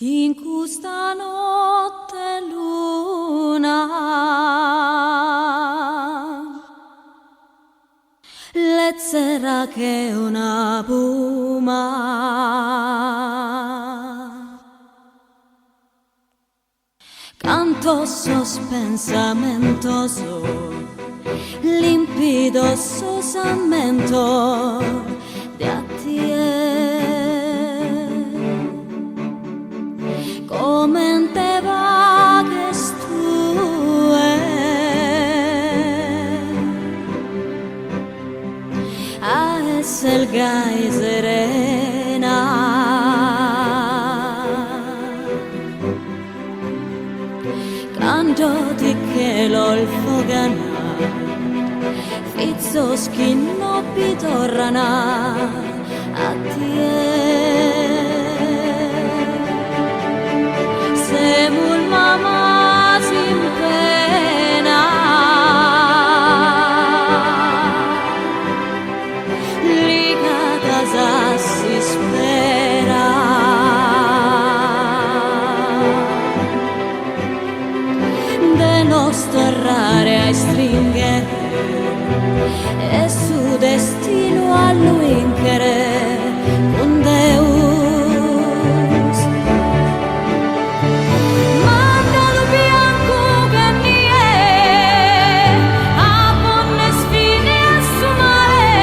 In questa notte luna leggera che una puma canto sospensamentoso limpido sosamento de a tie come te vagues tue a selga y serena canto di che l'olfogana fizzos chi no pitorrana a tie semul mama sin pena ligata si spera de nostro errare ai stringere e su destino a luinchere con Deus mandalo bianco che nie a bonne sfide a sumare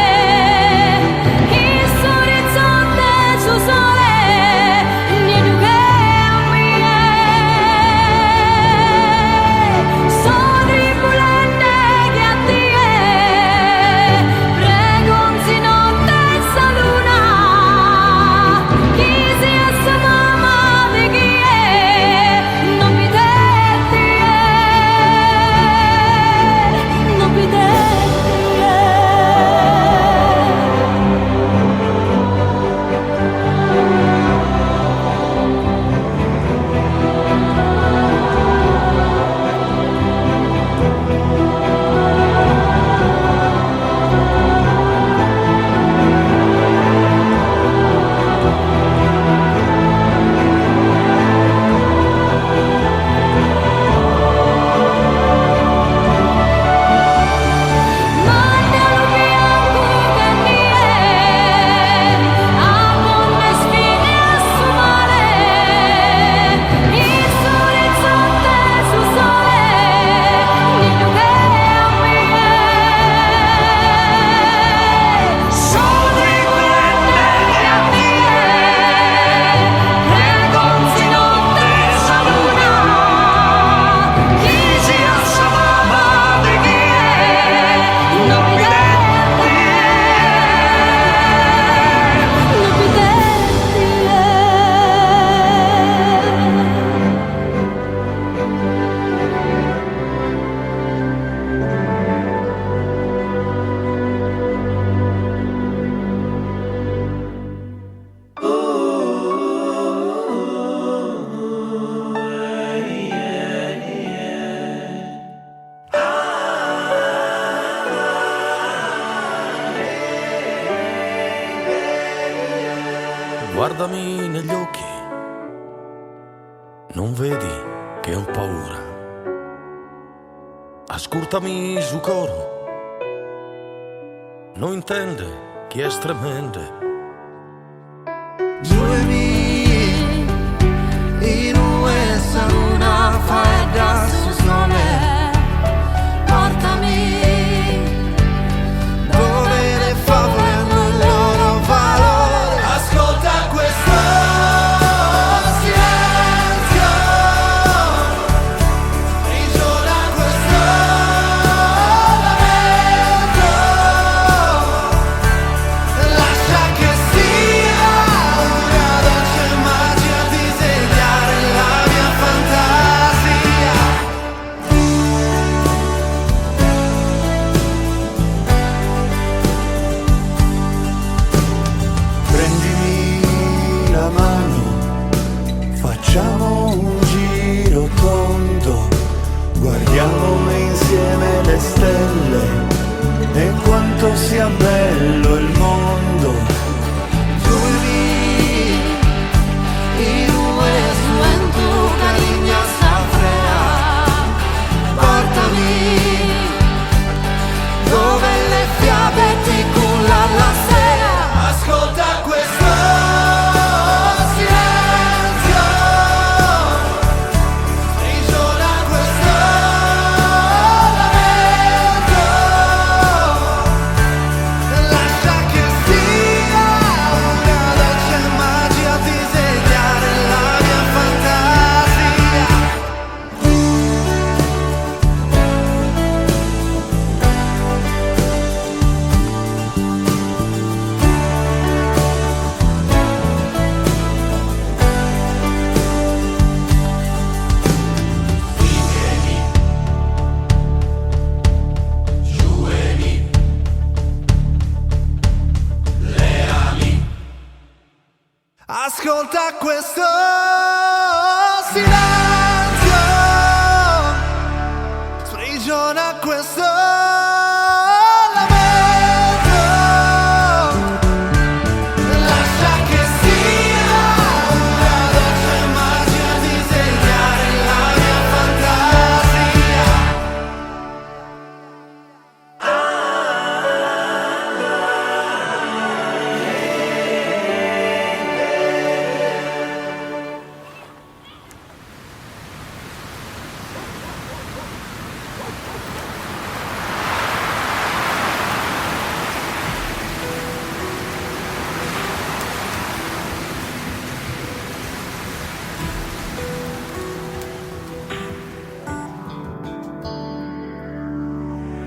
il orizzonte su sole niente che a mie sono tribulante che a tie pregonzi notte sa luna chi sia sa mamma di chi è non mi detti non mi mandalo bianco che nie a bonne sfide a sumare il orizzonte su sole niente che a mie sono tribulante che a tie pregonzi notte sa luna chi sia sa mamma di chi è non mi detti non mi Guardami negli occhi, non vedi che ho paura. Ascoltami su coro, non intende chi è tremende. Giurami in questa luna fredda sul sole, portami dove le favole hanno il loro valore. Ascolta questo silenzio, rigiona questo lamento, lascia che sia una dolce magia disegnare la mia fantasia. Prendimi la mano, facciamo un giro tondo, guardiamo insieme le stelle e quanto sia bello il mondo. Giurami in questo ascolta questo silenzio, sprigiona questo lamento, lascia che sia una dolce magia disegnare la mia fantasia.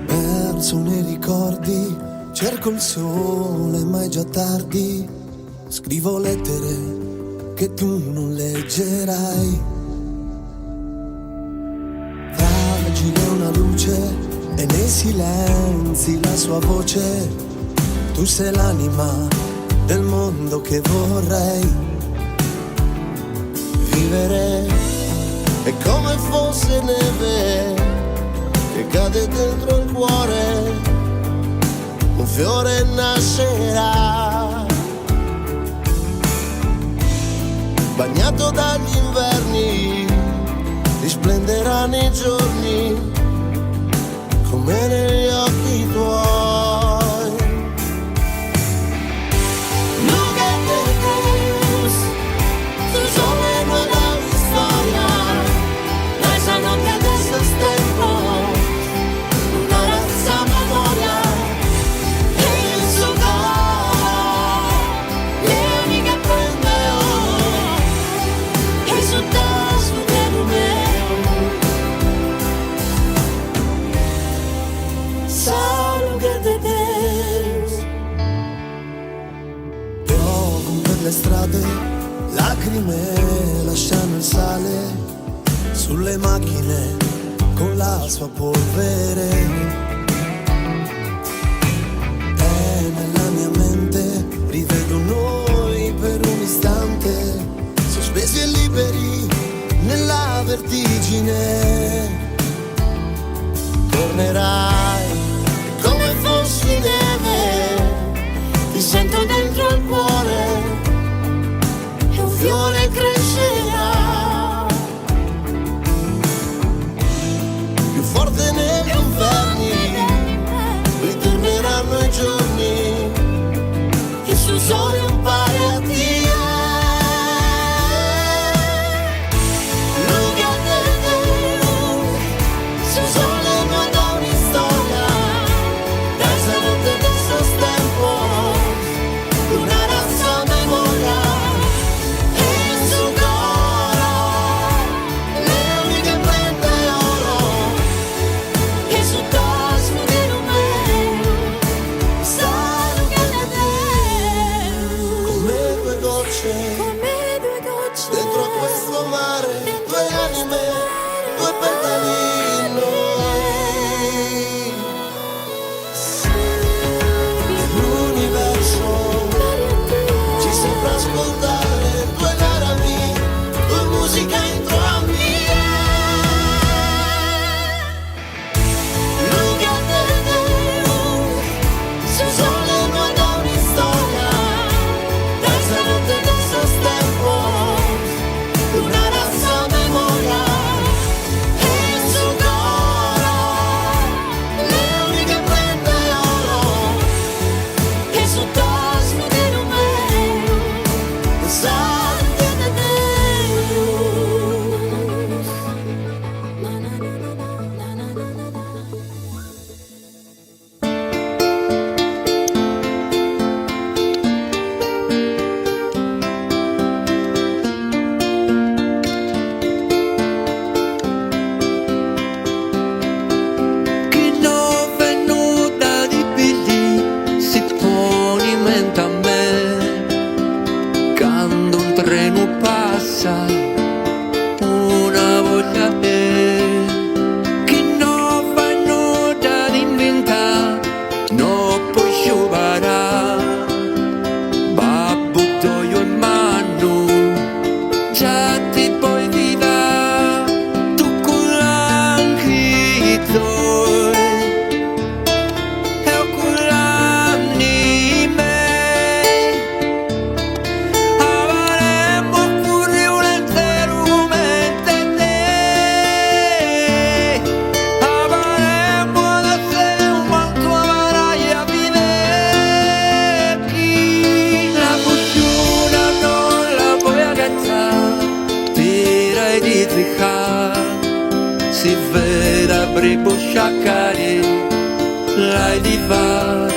Perso nei ricordi, cerco il sole ma è già tardi. Scrivo lettere che tu non leggerai. Fragile una luce e nei silenzi la sua voce. Tu sei l'anima del mondo che vorrei vivere. È come fosse neve che cade dentro il cuore, un fiore nascerà, bagnato dagli inverni, risplenderà nei giorni, come negli occhi tuoi. Look at the days, tu sole nuova storia, noi sanno che adesso è tempo. Le strade, lacrime lasciano il sale sulle macchine con la sua polvere. E nella mia mente rivedo noi per un istante, sospesi e liberi nella vertigine. Tornerai come fossi neve, ti sento dentro il cuore, fiore crescerà, più forte negli inverni, ritorneranno i giorni, che sul sole impari a dire. Look at the day, sul sole non dà un'istoria, dai salute del sostempo, una razza memoria. Dentro questo mare, due anime, due petali in noi. L'universo ci sembra ascoltare due laramie, due musiche entrambi. Look at the day, sul sole non dà un'istoria, dai salute del sostempo, una razza memoria. si poi viva tu culanchi tuoi e o culanni me avremmo pure un intero mente te avremmo da sé un manto amaraglia viveki la fortuna non la puoi aggazzare direi di tricar si veda bribo sciaccare l'hai di fare